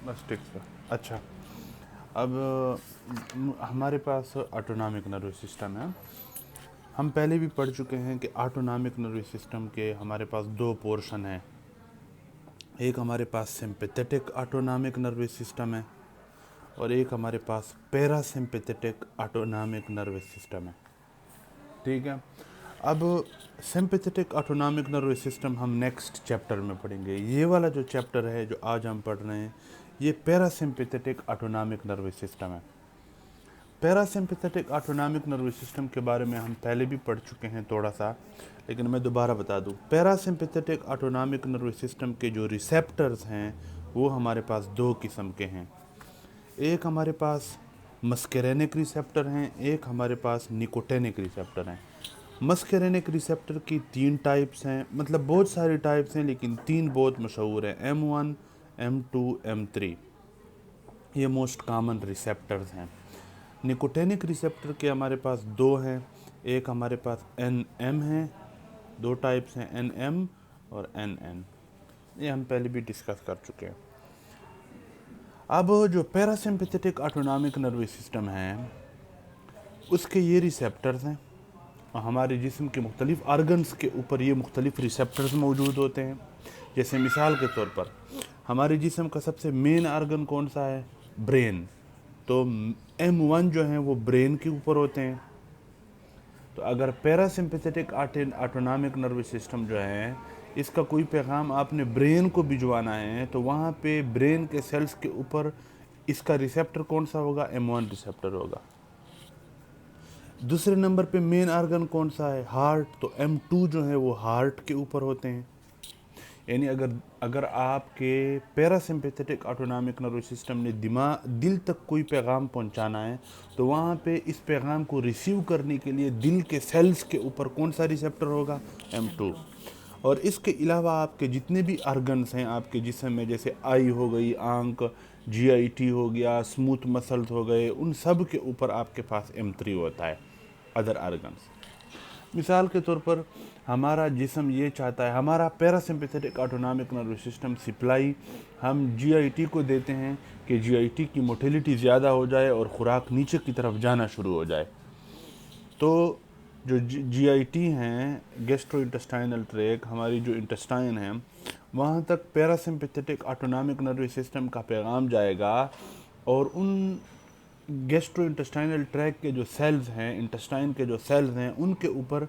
बस ठीक है। अच्छा, अब हमारे पास ऑटोनॉमिक नर्वस सिस्टम है। हम पहले भी पढ़ चुके हैं कि ऑटोनॉमिक नर्वस सिस्टम के हमारे पास दो पोर्शन हैं। एक हमारे पास सिंपैथेटिक ऑटोनॉमिक नर्वस सिस्टम है और एक हमारे पास पैरासिम्पैथेटिक ऑटोनॉमिक नर्वस सिस्टम है। ठीक है। अब सिंपैथेटिक ऑटोनॉमिक नर्वस सिस्टम हम नेक्स्ट चैप्टर में पढ़ेंगे। ये वाला जो चैप्टर है जो आज हम पढ़ रहे हैं, ये पैरासिम्पैथेटिक ऑटोनॉमिक नर्वस सिस्टम है। पैरासिम्पैथेटिक ऑटोनॉमिक नर्वस सिस्टम के बारे में हम पहले भी पढ़ चुके हैं थोड़ा सा, लेकिन मैं दोबारा बता दूं। पैरासिम्पैथेटिक ऑटोनॉमिक नर्वस सिस्टम के जो रिसेप्टर्स हैं वो हमारे पास दो किस्म के हैं। एक हमारे पास मस्केरेनिक रिसेप्टर हैं, एक हमारे पास निकोटेनिक रिसेप्टर हैं। मस्केरेनिक रिसेप्टर की 3 टाइप्स हैं, मतलब बहुत सारी टाइप्स हैं लेकिन 3 बहुत मशहूर हैं, M1, M2, M3। ये मोस्ट कॉमन रिसेप्टर्स हैं। निकोटेनिक रिसेप्टर के हमारे पास 2 हैं। एक हमारे पास NM है, 2 टाइप्स हैं, NM और NN। ये हम पहले भी डिस्कस कर चुके हैं। अब जो पैरासिम्पैथेटिक ऑटोनॉमिक नर्वस सिस्टम है उसके ये रिसेप्टर्स हैं। हमारे जिस्म के मुख्तलिफ आर्गन्स के ऊपर ये मुख्तलिफ रिसेप्टर्स मौजूद होते हैं। जैसे मिसाल के तौर पर हमारे जिस्म का सबसे मेन आर्गन कौन सा है? ब्रेन। तो M1 जो है वो ब्रेन के ऊपर होते हैं। तो अगर पैरासिम्पैथेटिक ऑटोनॉमिक नर्वस सिस्टम जो है इसका कोई पैगाम आपने ब्रेन को भिजवाना है तो वहाँ पे ब्रेन के सेल्स के ऊपर इसका रिसेप्टर कौन सा होगा? M1 रिसेप्टर होगा। दूसरे नंबर पे मेन आर्गन कौन सा है? हार्ट। तो M2 जो है वो हार्ट के ऊपर होते हैं। यानी अगर आपके पैरासिम्पैथेटिक ऑटोनॉमिक नर्वस सिस्टम ने दिल तक कोई पैगाम पहुंचाना है तो वहाँ पे इस पैगाम को रिसीव करने के लिए दिल के सेल्स के ऊपर कौन सा रिसेप्टर होगा? M2। और इसके अलावा आपके जितने भी आर्गन्स हैं आपके जिस्म में, जैसे आई हो गई, आंख, GIT हो गया, स्मूथ मसल्स हो गए, उन सब के ऊपर आपके पास M3 होता है, अदर आर्गन्स। मिसाल के तौर पर हमारा जिस्म ये चाहता है, हमारा parasympathetic autonomic nervous system supply हम GIT को देते हैं कि GIT की मोटिलिटी ज़्यादा हो जाए और ख़ुराक नीचे की तरफ जाना शुरू हो जाए। तो जो GIT हैं, गैस्ट्रो इंटेस्टाइनल ट्रैक, हमारी जो इंटेस्टाइन है, वहाँ तक पैरासिम्पैथेटिक ऑटोनॉमिक नर्वस सिस्टम का पैगाम जाएगा और उन गैस्ट्रो इंटेस्टाइनल ट्रैक के जो सेल्स हैं, इंटेस्टाइन के जो सेल्स हैं, उनके ऊपर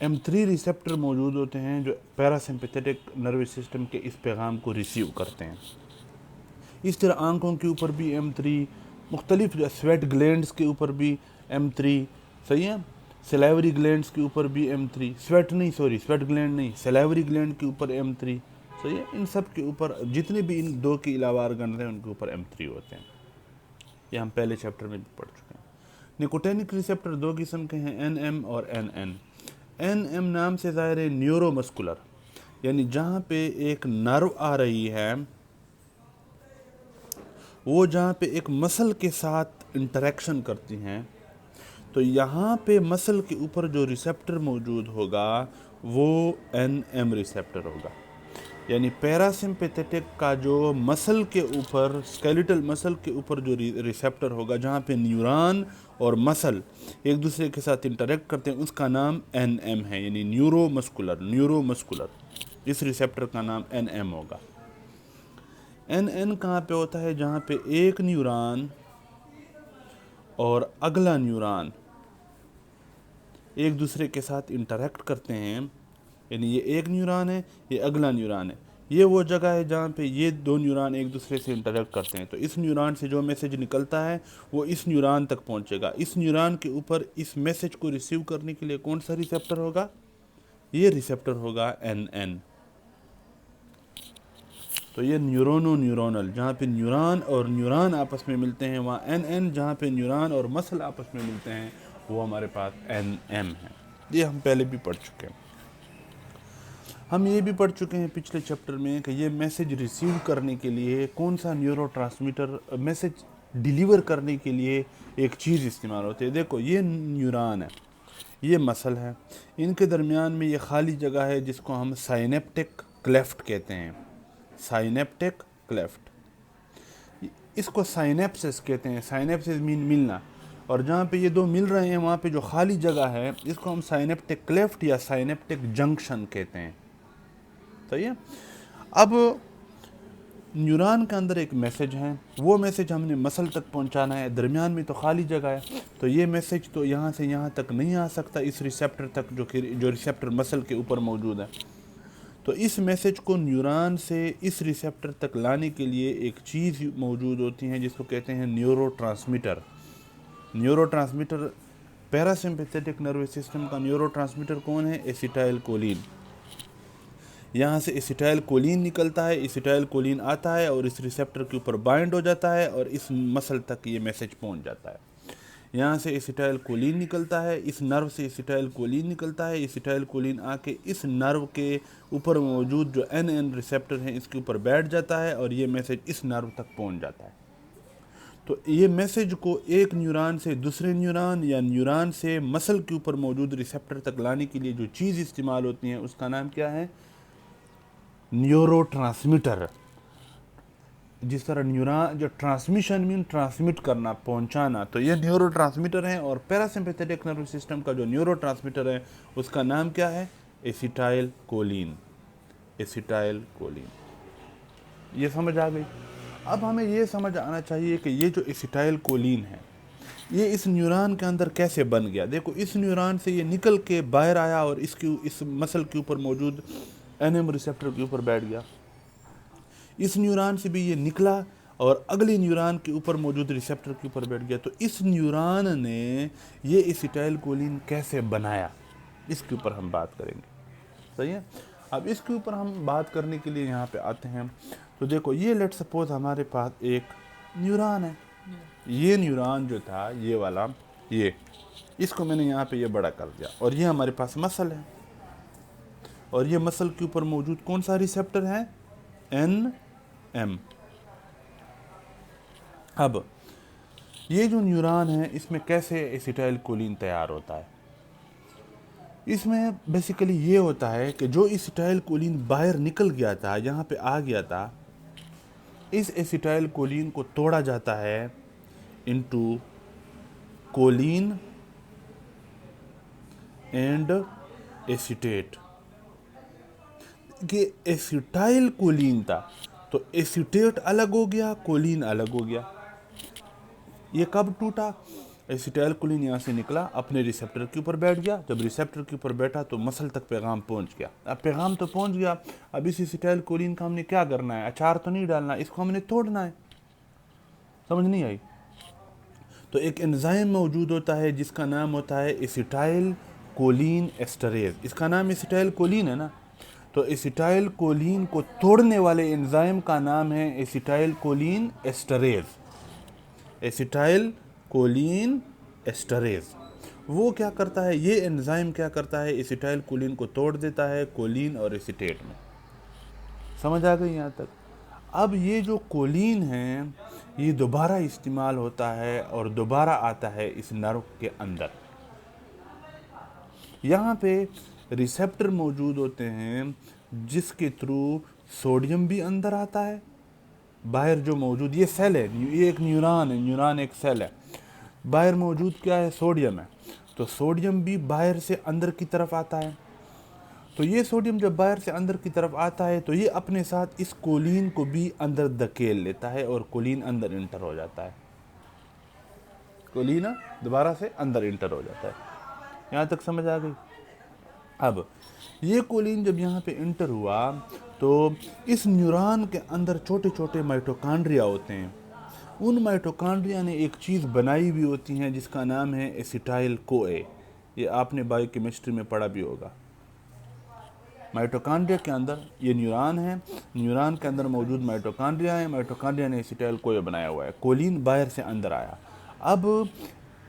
M3 रिसेप्टर मौजूद होते हैं जो पैरासिम्पैथेटिक नर्वस सिस्टम के इस पैगाम को रिसीव करते हैं। इस तरह आंखों के ऊपर भी M3, मुख्तलिफ स्वेट ग्लैंड्स के ऊपर भी M3, सही है, सलाइवरी ग्लैंड्स के ऊपर भी M3, स्वेट ग्लैंड नहीं, सलाइवरी ग्लैंड के ऊपर M3, सही है। इन सब के ऊपर जितने भी इन दो के अलावा आर्गन हैं उनके ऊपर M3 होते हैं। ये हम पहले चैप्टर में भी पढ़ चुके हैं। निकोटेनिक रिसेप्टर 2 किस्म के हैं, NM और NN। NM नाम से ज़ाहिर है न्यूरोमस्कुलर, यानी जहाँ पे एक नर्व आ रही है वो जहाँ पे एक मसल के साथ इंटरेक्शन करती हैं, तो यहाँ पे मसल के ऊपर जो रिसेप्टर मौजूद होगा वो NM रिसेप्टर होगा। यानी पैरासिम्पैथेटिक का जो मसल के ऊपर, स्केलेटल मसल के ऊपर जो रिसेप्टर होगा जहाँ पे न्यूरॉन और मसल एक दूसरे के साथ इंटरेक्ट करते हैं, उसका नाम NM है, यानी न्यूरोमस्कुलर। इस रिसेप्टर का नाम NM होगा। NN कहाँ पे होता है? जहाँ पे एक न्यूरॉन और अगला न्यूरॉन एक दूसरे के साथ इंटरेक्ट करते हैं, यानी ये एक न्यूरॉन है, ये अगला न्यूरॉन है, ये वो जगह है जहाँ पे ये दो न्यूरॉन एक दूसरे से इंटरेक्ट करते हैं। तो इस न्यूरॉन से जो मैसेज निकलता है वो इस न्यूरॉन तक पहुँचेगा। इस न्यूरॉन के ऊपर इस मैसेज को रिसीव करने के लिए कौन सा रिसेप्टर होगा? ये रिसेप्टर होगा NN। तो ये न्यूरोनल, जहाँ पे न्यूरॉन और न्यूरॉन आपस में मिलते हैं वहाँ NN, जहाँ पे न्यूरॉन और मसल आपस में मिलते हैं वो हमारे पास NM है। ये हम पहले भी पढ़ चुके हैं। हम ये भी पढ़ चुके हैं पिछले चैप्टर में कि ये मैसेज रिसीव करने के लिए कौन सा न्यूरोट्रांसमीटर, मैसेज डिलीवर करने के लिए एक चीज़ इस्तेमाल होती है। देखो, ये न्यूरॉन है, ये मसल है, इनके दरमियान में ये खाली जगह है जिसको हम साइनेप्टिक क्लेफ्ट कहते हैं। Synaptic cleft. इसको साइनेप्सिस कहते हैं। साइनेप्सिस मीन मिलना, और जहाँ पे ये दो मिल रहे हैं वहाँ पे जो खाली जगह है इसको हम साइनेप्टिक क्लेफ्ट या साइनेप्टिक जंक्शन कहते हैं। सही है। अब न्यूरॉन के अंदर एक मैसेज है, वो मैसेज हमने मसल तक पहुंचाना है, दरमियान में तो खाली जगह है, तो ये मैसेज तो यहाँ से यहाँ तक नहीं आ सकता, इस रिसेप्टर तक जो रिसेप्टर मसल के ऊपर मौजूद है। तो इस मैसेज को न्यूरॉन से इस रिसेप्टर तक लाने के लिए एक चीज़ मौजूद होती है जिसको कहते हैं neurotransmitter. Neurotransmitter, parasympathetic nervous system का न्यूरोट्रांसमीटर कौन है? Acetyl choline. यहाँ से एसिटाइल कोलिन निकलता है, एसिटाइल कोलिन आता है और इस रिसेप्टर के ऊपर बाइंड हो जाता है और इस मसल तक ये मैसेज पहुँच जाता है। यहाँ से एसिटाइल कोलिन निकलता है, इस नर्व से एसिटाइल कोलिन निकलता है, एसिटाइल कोलिन आके इस नर्व के ऊपर मौजूद जो एन रिसेप्टर हैं इसके ऊपर बैठ जाता है और ये मैसेज इस नर्व तक पहुँच जाता है। तो ये मैसेज को एक न्यूरॉन से दूसरे न्यूरॉन या न्यूरॉन से मसल के ऊपर मौजूद रिसेप्टर तक लाने के लिए जो चीज़ इस्तेमाल होती है उसका नाम क्या है? न्यूरोट्रांसमीटर। जिस तरह न्यूरॉन जो ट्रांसमिशन मीन ट्रांसमिट करना, पहुंचाना, तो ये न्यूरोट्रांसमीटर है। और पैरासिम्पैथेटिक नर्वस सिस्टम का जो न्यूरोट्रांसमीटर है उसका नाम क्या है? Acetyl choline. Acetyl choline. ये समझ आ गई। अब हमें ये समझ आना चाहिए कि ये जो एसिटाइल कोलिन है ये इस न्यूरॉन के अंदर कैसे बन गया। देखो, इस न्यूरॉन से ये निकल के बाहर आया और इस मसल के ऊपर मौजूद एनएम रिसेप्टर के ऊपर बैठ गया। इस न्यूरॉन से भी ये निकला और अगले न्यूरॉन के ऊपर मौजूद रिसेप्टर के ऊपर बैठ गया। तो इस न्यूरॉन ने ये एसिटाइल कोलिन कैसे बनाया, इसके ऊपर हम बात करेंगे। सही है। अब इसके ऊपर हम बात करने के लिए यहाँ पे आते हैं। तो देखो, ये लेट सपोज हमारे पास एक न्यूरॉन है। ये न्यूरॉन जो था ये वाला, ये इसको मैंने यहाँ पे ये बड़ा कर दिया और ये हमारे पास मसल है और ये मसल के ऊपर मौजूद कौन सा रिसेप्टर है? एन-एम। अब ये जो न्यूरॉन है इसमें कैसे एसिटाइल कोलिन तैयार होता है? इसमें बेसिकली ये होता है कि जो एसिटाइल कोलिन बाहर निकल गया था, यहाँ पे आ गया था, इस एसिटाइल कोलिन को तोड़ा जाता है इनटू कोलिन एंड एसीटेट। कि एसिटाइल कोलिन था तो एसीटेट अलग हो गया, कोलिन अलग हो गया। ये कब टूटा? एसिटाइल कोलिन यहाँ से निकला, अपने रिसेप्टर के ऊपर बैठ गया। जब रिसेप्टर के ऊपर बैठा तो मसल तक पैगाम पहुँच गया। अब पैगाम तो पहुँच गया, अब इस एसिटाइल कोलिन का हमने क्या करना है? अचार तो नहीं डालना, इसको हमने तोड़ना है। समझ नहीं आई? तो एक एंजाइम मौजूद होता है जिसका नाम होता है एसिटाइल कोलिन एस्टरेज। इसका नाम एसिटाइल कोलिन है ना, तो एसिटाइल कोलिन को तोड़ने वाले एंजाइम का नाम है acetyl choline esterase. Acetyl choline esterase वो क्या करता है? ये एंजाइम क्या करता है? एसिटाइल कोलिन को तोड़ देता है कोलिन और एसिटेट में। समझ आ गई यहाँ तक? अब ये जो कोलिन है ये दोबारा इस्तेमाल होता है और दोबारा आता है इस नर्व के अंदर। यहाँ पे रिसेप्टर मौजूद होते हैं जिसके थ्रू सोडियम भी अंदर आता है। बाहर जो मौजूद ये सेल है, ये एक न्यूरॉन है, न्यूरॉन एक सेल है। बाहर मौजूद क्या है? सोडियम है। तो सोडियम भी बाहर से अंदर की तरफ आता है। तो ये सोडियम जब बाहर से अंदर की तरफ आता है तो ये अपने साथ इस कोलिन को भी अंदर धकेल लेता है और कोलिन अंदर इंटर हो जाता है। कोलिन दोबारा से अंदर इंटर हो जाता है। यहाँ तक समझ आ गई? अब ये कोलिन जब यहाँ पे इंटर हुआ तो इस न्यूरॉन के अंदर छोटे छोटे माइटोकॉन्ड्रिया होते हैं। उन माइटोकॉन्ड्रिया ने एक चीज़ बनाई हुई होती है जिसका नाम है एसिटाइल कोए। ये आपने बायोकेमिस्ट्री में पढ़ा भी होगा। माइटोकॉन्ड्रिया के अंदर ये न्यूरॉन है, न्यूरॉन के अंदर मौजूद माइटोकॉन्ड्रिया है, माइटोकॉन्ड्रिया ने एसिटाइल कोए बनाया हुआ है। कोलिन बाहर से अंदर आया। अब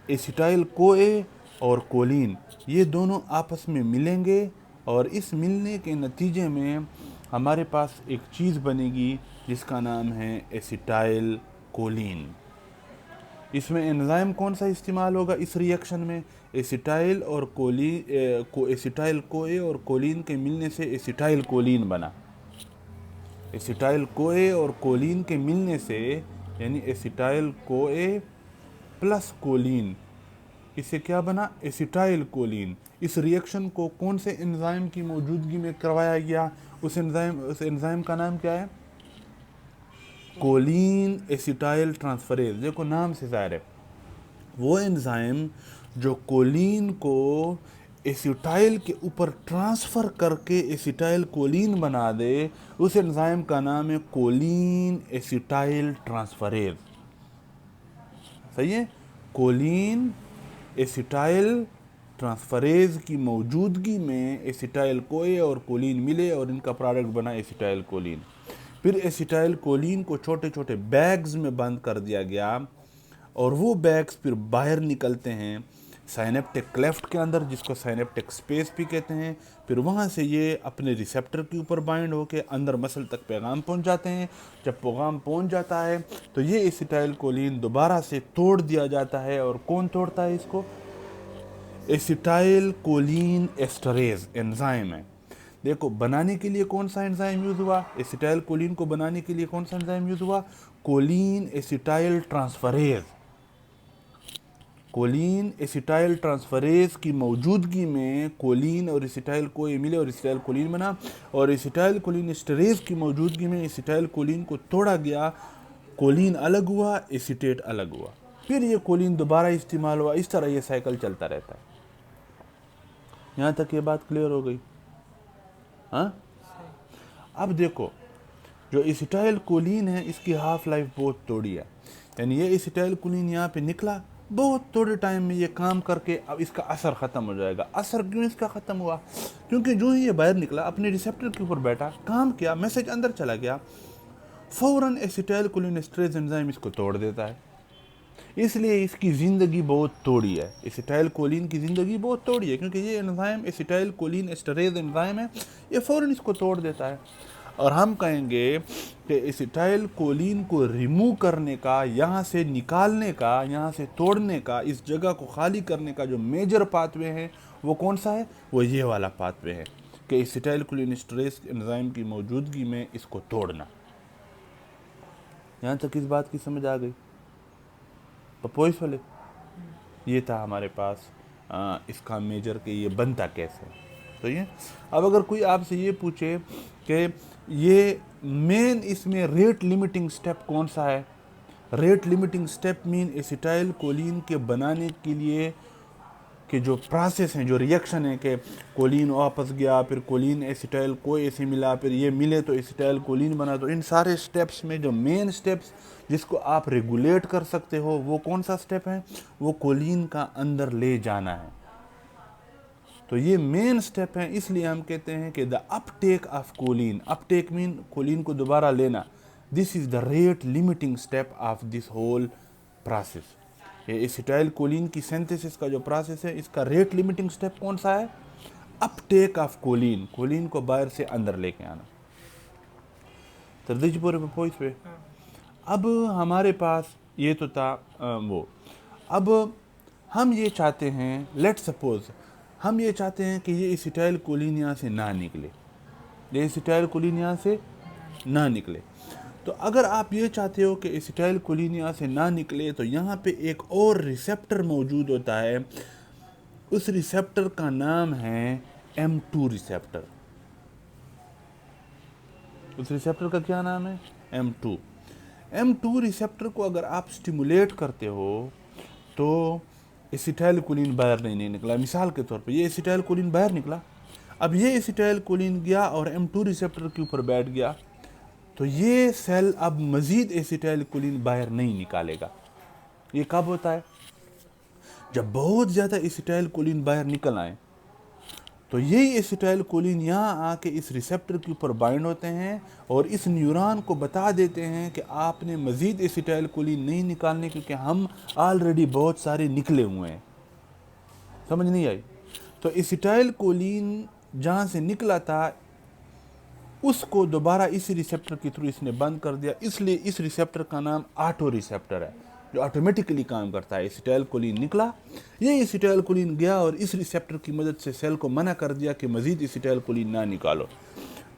एसिटाइल कोए और कोलिन ये दोनों आपस में मिलेंगे और इस मिलने के नतीजे में हमारे पास एक चीज़ बनेगी जिसका नाम है एसिटाइल कोलिन। इसमें एंजाइम कौन सा इस्तेमाल होगा इस रिएक्शन में? एसिटाइल और कोलिन एसिटाइल कोए और कोलिन के मिलने से एसिटाइल कोलिन बना। एसिटाइल कोए और कोलिन के मिलने से यानी एसिटाइल कोए प्लस कोलिन, इससे क्या बना, एसिटाइल कोलिन। इस रिएक्शन को कौन से एंजाइम की मौजूदगी में करवाया गया, उस एंजाइम का नाम क्या है, कोलिन एसिटाइल ट्रांसफरेज। देखो नाम से जाहिर है, वो एंजाइम जो कोलिन को एसिटाइल के ऊपर ट्रांसफ़र करके एसिटाइल कोलिन बना दे, उस एंजाइम का नाम है कोलिन एसिटाइल ट्रांसफरेज। सही है, कोलिन एसिटाइल ट्रांसफरेज की मौजूदगी में एसिटाइल कोए और कोलिन मिले और इनका प्रोडक्ट बना एसिटाइल कोलिन। फिर एसिटाइल कोलिन को छोटे छोटे बैग्स में बंद कर दिया गया और वो बैग्स फिर बाहर निकलते हैं साइनेप्टिक क्लेफ्ट के अंदर, जिसको साइनेप्टिक स्पेस भी कहते हैं। फिर वहाँ से ये अपने रिसेप्टर के ऊपर बाइंड होकर अंदर मसल तक पैगाम पहुँच जाते हैं। जब पैगाम पहुँच जाता है तो ये एसिटाइल कोलिन दोबारा से तोड़ दिया जाता है। और कौन तोड़ता है इसको, एसिटाइल कोलिन एस्टरेज एंजाइम है। देखो बनाने के लिए कौन सा एंजाइम यूज हुआ, एसिटाइल कोलिन को बनाने के लिए कौन सा एंजाइम यूज हुआ, choline acetyltransferase. Choline acetyltransferase की मौजूदगी में कोलिन और एसिटाइल को मिले और एसिटाइल कोलिन बना। और एसिटाइल कोलिन एस्टरेज की मौजूदगी में एसिटाइल कोलिन को तोड़ा गया, कोलिन अलग हुआ, एसीटेट अलग हुआ, फिर ये कोलिन दोबारा इस्तेमाल हुआ। इस तरह ये साइकिल चलता रहता है। यहाँ तक ये बात क्लियर हो गई। हाँ, अब देखो जो एसिटाइल कोलिन है इसकी हाफ लाइफ बहुत थोड़ी है, यानी ये एसिटाइल कोलिन यहाँ पे निकला, बहुत थोड़े टाइम में ये काम करके अब इसका असर ख़त्म हो जाएगा। असर क्यों इसका ख़त्म हुआ, क्योंकि जो ही ये बाहर निकला अपने रिसेप्टर के ऊपर बैठा, काम किया, मैसेज अंदर चला गया, फ़ौरन एसिटाइल कोलिन एस्टरेज एंजाइम इसको तोड़ देता है। इसलिए इसकी ज़िंदगी बहुत थोड़ी है, एसिटाइल कोलिन की ज़िंदगी बहुत थोड़ी है, क्योंकि ये enzyme acetyl choline esterase enzyme है, ये फ़ौरन इसको तोड़ देता है। और हम कहेंगे कि एसिटाइल कोलिन को रिमूव करने का, यहाँ से निकालने का, यहाँ से तोड़ने का, इस जगह को खाली करने का जो मेजर पाथवे है वो कौन सा है, वो ये वाला पाथवे है कि एसिटाइल कोलिन एस्टरेज एंजाइम की मौजूदगी में इसको तोड़ना। यहाँ तक इस बात की समझ आ गई। पपोइस वाले ये था हमारे पास इसका मेजर कि ये बनता कैसे। तो ये अब अगर कोई आपसे ये पूछे कि ये मेन इसमें रेट लिमिटिंग स्टेप कौन सा है, rate limiting step mean acetyl choline के बनाने के लिए कि जो प्रोसेस हैं, जो रिएक्शन है कि कोलिन वापस गया, फिर कोलिन एसिटाइल को ऐसे मिला, फिर ये मिले तो एसिटाइल कोलिन बना, तो इन सारे स्टेप्स में जो मेन स्टेप्स जिसको आप रेगुलेट कर सकते हो वो कौन सा स्टेप है, वो कोलिन का अंदर ले जाना है। तो ये मेन स्टेप है, इसलिए हम कहते हैं कि the uptake of choline, uptake mean choline को दोबारा लेना, this is the rate limiting step of this whole process. ये एसिटाइल कोलिन की सिंथेसिस का जो प्रोसेस है इसका रेट लिमिटिंग स्टेप कौन सा है, अपटेक ऑफ कोलिन, कोलिन को बाहर से अंदर लेके आना। तरदीज पूरे पे पे अब हमारे पास ये तो था वो। अब हम ये चाहते हैं, लेट सपोज हम ये चाहते हैं कि ये एसिटाइल कोलिन यहाँ से ना निकले, ये एसिटाइल कोलिन यहाँ से ना निकले। तो अगर आप ये चाहते हो कि एसिटाइल कोलिन यहाँ से ना निकले तो यहाँ पे एक और रिसेप्टर मौजूद होता है, उस रिसेप्टर का नाम है M2 रिसेप्टर। उस रिसेप्टर का क्या नाम है, M2। M2 रिसेप्टर को अगर आप स्टिमुलेट करते हो तो एसिटाइल कोलिन बाहर नहीं निकला। मिसाल के तौर पे ये एसिटाइल कोलिन बाहर निकला, अब ये एसिटाइल कोलिन गया और M2 रिसेप्टर के ऊपर बैठ गया, तो ये सेल अब मज़ीद एसिटाइल कोलिन बाहर नहीं निकालेगा। ये कब होता है, जब बहुत ज़्यादा एसिटाइल कोलिन बाहर निकल आए, तो यही एसिटाइल कोलिन यहाँ आके इस रिसेप्टर के ऊपर बाइंड होते हैं और इस न्यूरॉन को बता देते हैं कि आपने मज़ीद एसिटाइल कोलिन नहीं निकालने, क्योंकि हम ऑलरेडी बहुत सारे निकले हुए हैं। समझ नहीं आई? तो एसिटाइल कोलिन जहाँ से निकला था उसको दोबारा इस रिसेप्टर के थ्रू इसने बंद कर दिया, इसलिए इस रिसेप्टर का नाम ऑटो रिसेप्टर है, जो ऑटोमेटिकली काम करता है। एसिटाइल कोलिन निकला, ये एसिटाइल कोलिन गया और इस रिसेप्टर की मदद से सेल को मना कर दिया कि मज़ीद एसिटाइल कोलिन ना निकालो।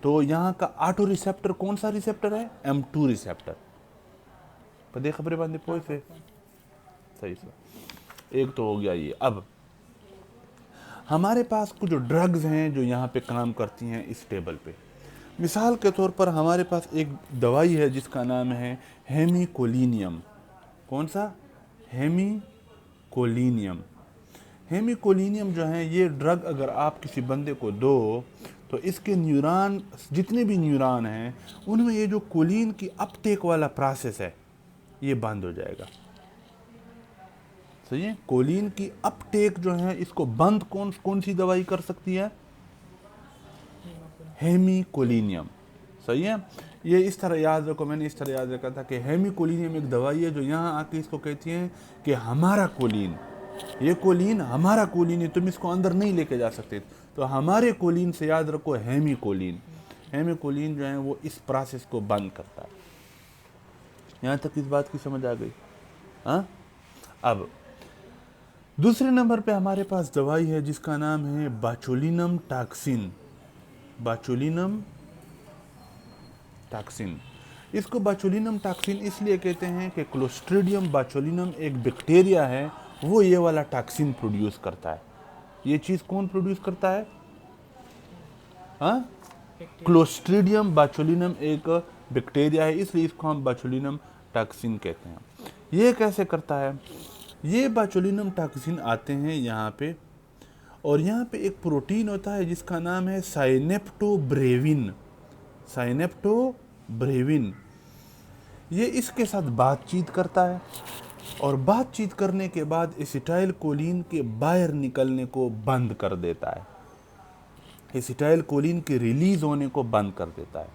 तो यहाँ का ऑटो रिसेप्टर कौन सा रिसेप्टर है, M2 रिसेप्टर। पदे खबरें बांधे पोए से सही से। एक तो हो गया ये। अब हमारे पास कुछ ड्रग्स हैं जो यहाँ पे काम करती हैं इस टेबल पे। मिसाल के तौर पर हमारे पास एक दवाई है जिसका नाम है हेमिकोलिनियम। कौन सा? हेमिकोलिनियम। हेमिकोलिनियम जो है ये ड्रग अगर आप किसी बंदे को दो तो इसके न्यूरॉन, जितने भी न्यूरॉन हैं उनमें ये जो कोलिन की अपटेक वाला प्रोसेस है ये बंद हो जाएगा। सही है? कोलिन की अपटेक जो है इसको बंद कौन सी दवाई कर सकती है? हेमिकोलिनियम। सही है? ये इस तरह याद रखो, मैंने इस तरह याद रखा था कि हेमिकोलिनियम एक दवाई है जो यहाँ आके इसको कहती है कि हमारा कोलिन, ये कोलिन हमारा कोलिन है, तुम इसको अंदर नहीं लेके जा सकते, तो हमारे कोलिन से याद रखो हेमिकोलिन। हेमिकोलिन जो है वो इस प्रोसेस को बंद करता है। यहाँ तक इस बात की समझ आ गई? हाँ। अब दूसरे नंबर पे हमारे पास दवाई है जिसका नाम है बाचोलिनम टॉक्सिन। बाचोलिनम टॉक्सिन। इसको बाचोलिनम टॉक्सिन इसलिए कहते हैं कि क्लोस्ट्रीडियम बाचोलिनम एक बैक्टीरिया है, वो ये वाला टॉक्सिन प्रोड्यूस करता है। ये चीज़ कौन प्रोड्यूस करता है? हाँ, क्लोस्ट्रीडियम बाचोलिनम एक बैक्टीरिया है, इसलिए इसको हम बाचोलिनम टॉक्सिन कहते हैं। ये कैसे करता है? ये बाचोलिनम टॉक्सिन आते हैं यहाँ पे, और यहाँ पे एक प्रोटीन होता है जिसका नाम है साइनेप्टोब्रेविन। साइनेप्टोब्रेविन ये इसके साथ बातचीत करता है, और बातचीत करने के बाद एसिटाइल कोलिन के बाहर निकलने को बंद कर देता है, एसिटाइल कोलिन के रिलीज होने को बंद कर देता है।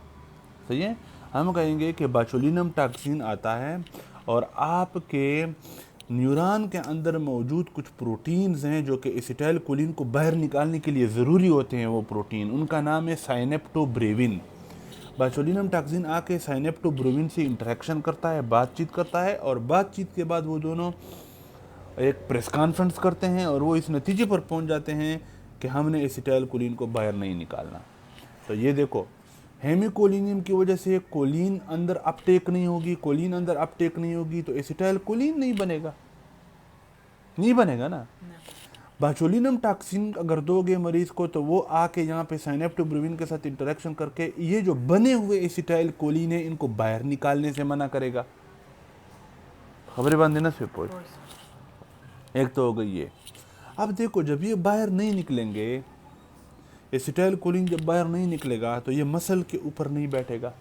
सही है? हम कहेंगे कि बाचोलिनम टॉक्सिन आता है और आपके न्यूरॉन के अंदर मौजूद कुछ प्रोटीन्स हैं जो कि एसिटाइल कोलिन को बाहर निकालने के लिए ज़रूरी होते हैं। वो प्रोटीन, उनका नाम है साइनेप्टोब्रेविन। बाचोलिनम टॉक्सिन आके साइनेप्टोब्रेविन से इंटरेक्शन करता है, बातचीत करता है, और बातचीत के बाद वो दोनों एक प्रेस कॉन्फ्रेंस करते हैं और वो इस नतीजे पर पहुंच जाते हैं कि हमने एसिटाइल कोलिन को बाहर नहीं निकालना। तो ये देखो, हेमिकोलिनियम की वजह से कोलिन अंदर अपटेक नहीं होगी, कोलिन अंदर अपटेक नहीं होगी तो एसिटाइल कोलिन नहीं बनेगा ना। बाचोलिनम टॉक्सिन अगर दोगे मरीज को तो वो आके यहाँ पे साइनेप्टोब्रेविन के साथ इंटरेक्शन करके ये जो बने हुए एसिटाइल कोलिन है इनको बाहर निकालने से मना करेगा। खबरें बांधे ना से पोई। एक तो हो गई ये। अब देखो, जब ये बाहर नहीं निकलेंगे, एसिटाइल कोलिन जब बाहर नहीं निकलेगा तो ये मसल के ऊपर नहीं बैठेगा।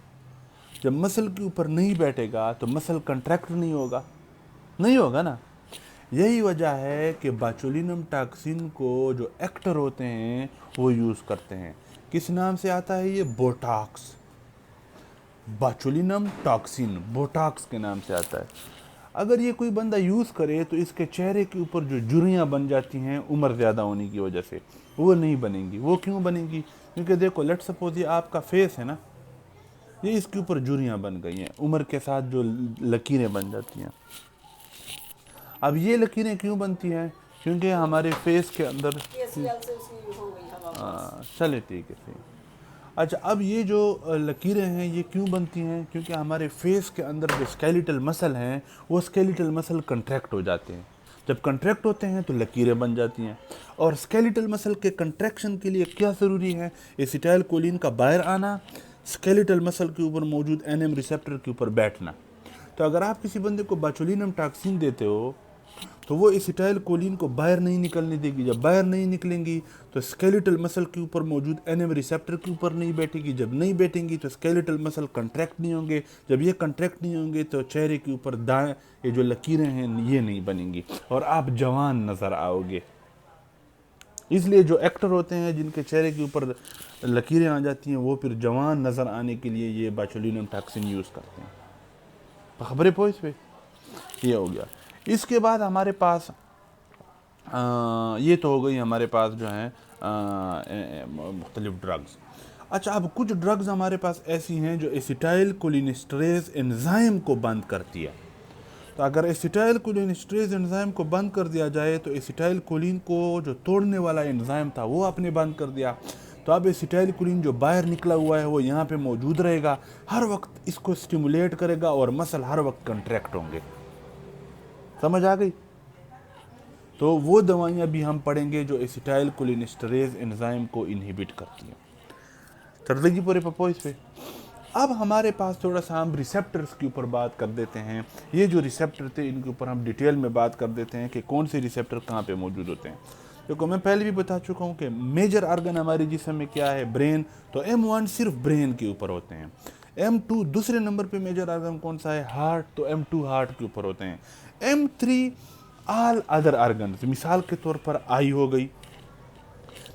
जब मसल के ऊपर नहीं बैठेगा तो मसल कंट्रैक्ट नहीं होगा ना। यही वजह है कि बाचोलिनम टॉक्सिन को जो एक्टर होते हैं वो यूज़ करते हैं। किस नाम से आता है ये? बोटॉक्स। बाचोलिनम टॉक्सिन बोटॉक्स के नाम से आता है। अगर ये कोई बंदा यूज़ करे तो इसके चेहरे के ऊपर जो झुर्रियाँ बन जाती हैं उम्र ज़्यादा होने की वजह से, वो नहीं बनेंगी। वो क्यों बनेंगी? क्योंकि देखो, लेट सपोज ये आपका फेस है ना, ये इसके ऊपर झुर्रियाँ बन गई हैं, उम्र के साथ जो लकीरें बन जाती हैं। अब ये लकीरें क्यों बनती हैं? क्योंकि हमारे फेस के अंदर चले ठीक है सही। अच्छा, अब ये जो लकीरें हैं ये क्यों बनती हैं? क्योंकि हमारे फेस के अंदर जो स्केलेटल मसल हैं वो स्केलेटल मसल कंट्रैक्ट हो जाते हैं। जब कंट्रैक्ट होते हैं तो लकीरें बन जाती हैं। और स्केलेटल मसल के कंट्रैक्शन के लिए क्या ज़रूरी है? एसिटाइल कोलिन का बाहर आना, स्केलेटल मसल के ऊपर मौजूद एनएम रिसेप्टर के ऊपर बैठना। तो अगर आप किसी बंदे को बाचोलिनम टॉक्सिन देते हो तो वो एसिटाइल कोलिन को बाहर नहीं निकलने देगी। जब बाहर नहीं निकलेंगी तो स्केलेटल मसल के ऊपर मौजूद एनएम रिसेप्टर के ऊपर नहीं बैठेगी। जब नहीं बैठेंगी तो स्केलेटल मसल कंट्रैक्ट नहीं होंगे। जब ये कंट्रैक्ट नहीं होंगे तो चेहरे के ऊपर दाएं ये जो लकीरें हैं ये नहीं बनेंगी और आप जवान नज़र आओगे। इसलिए जो एक्टर होते हैं जिनके चेहरे के ऊपर लकीरें आ जाती हैं वो फिर जवान नज़र आने के लिए ये बाचोलिनम टॉक्सिन यूज़ करते हैं। खबरें पो इस पे। ये हो गया। इसके बाद हमारे पास ये तो हो गई हमारे पास जो है मुख्तलिफ ड्रग्स। अच्छा, अब कुछ ड्रग्स हमारे पास ऐसी हैं जो एसिटाइल कोलिनेस्टरेज एंजाइम को बंद करती है। तो अगर एसिटाइल कोलिनेस्टरेज एंजाइम को बंद कर दिया जाए तो एसिटाइल कोलिन को जो तोड़ने वाला एंजाइम था वो आपने बंद कर दिया। तो अब एसिटाइलकोलिन जो बाहर निकला हुआ है वो यहाँ पे मौजूद रहेगा, हर वक्त इसको स्टिमुलेट करेगा और मसल हर वक्त कंट्रैक्ट होंगे। समझ आ गई? तो वो दवाइयाँ भी हम पढ़ेंगे जो एसिटाइलकोलिनेस्टरेज एंजाइम को इनहिबिट करती हैं। चर्देगी पूरे पपोइस पे। अब हमारे पास थोड़ा सा हम रिसेप्टर्स के ऊपर बात कर देते हैं। ये जो रिसेप्टर थे इनके ऊपर हम डिटेल में बात कर देते हैं कि कौन से रिसेप्टर कहाँ पे मौजूद होते हैं। देखो मैं पहले भी बता चुका हूँ कि मेजर आर्गन हमारे जिस्म में क्या है, ब्रेन। तो M1 सिर्फ ब्रेन के ऊपर होते हैं। M2 दूसरे नंबर पे मेजर आर्गन कौन सा है, हार्ट। तो M2 हार्ट के ऊपर होते हैं। M3 ऑल अदर आर्गन, मिसाल के तौर पर आई हो गई,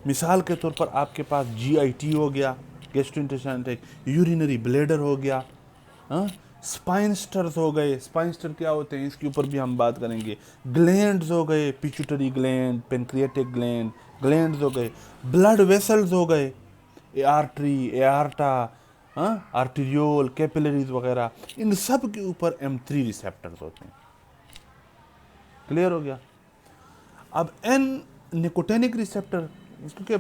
मिसाल के तौर पर आपके पास GIT हो गया, गैस्ट्रोइंटेस्टाइनल ट्रैक्ट, यूरिनरी ब्लैडर हो गया, स्पाइनस्टर्स हो गए। स्पाइनस्टर क्या होते हैं इसके ऊपर भी हम बात करेंगे। ग्लैंड्स हो गए, pituitary gland, pancreatic gland, glands हो गए, ब्लड वेसल्स हो गए, आर्टरी, एआर्टा, आर्टीरियोल, कैपिलरीज वगैरह, इन सब के ऊपर M3 रिसेप्टर्स होते हैं। क्लियर हो गया? अब N निकोटेनिक रिसेप्टर, क्योंकि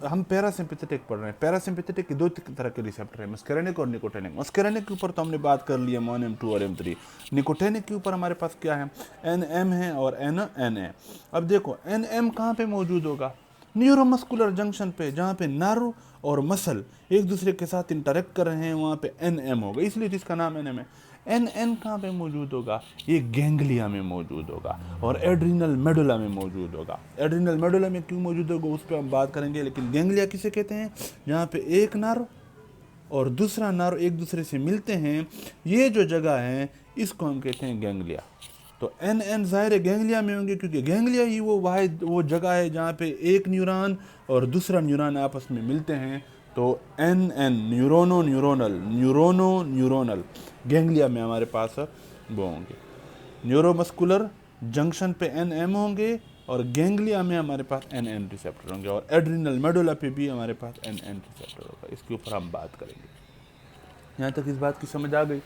हम पैरासिम्पैथेटिक पढ़ रहे हैं। पैरासिम्पैथेटिक के दो तरह के रिसेप्टर हैं, मस्करेनिक और निकोटेनिक। मस्करेनिक के ऊपर तो हमने बात कर ली है, M1, M2 और M3। निकोटेनिक के ऊपर हमारे पास क्या है, NM है और NN है। अब देखो NM कहाँ पे मौजूद होगा, न्यूरोमस्कुलर जंक्शन पे, जहाँ पे नर्व और मसल एक दूसरे के साथ इंटरेक्ट कर रहे हैं, वहाँ पे NM होगा, इसलिए इसका नाम NM है। NN कहाँ पे मौजूद होगा, ये गैंग्लिया में मौजूद होगा और एड्रिनल मेडुला में मौजूद होगा। एड्रिनल मेडुला में क्यों मौजूद होगा उस पर हम बात करेंगे, लेकिन गैंग्लिया किसे कहते हैं, जहाँ पे एक नर्व और दूसरा नर्व एक दूसरे से मिलते हैं, ये जो जगह है इसको हम कहते हैं गैंग्लिया। तो NN ज़ाहिर गैंग्लिया में होंगे, क्योंकि गैंग्लिया ही वो जगह है जहाँ पे एक न्यूरॉन और दूसरा न्यूरॉन आपस में मिलते हैं। तो NN न्यूरोनल गैंग्लिया में हमारे पास वो होंगे। न्यूरोमस्कुलर जंक्शन पे NM होंगे और गैंग्लिया में हमारे पास NN रिसेप्टर होंगे, और एड्रिनल मेडुला पे भी हमारे पास NN रिसेप्टर होगा। इसके ऊपर हम बात करेंगे। यहाँ तक इस बात की समझ आ गई?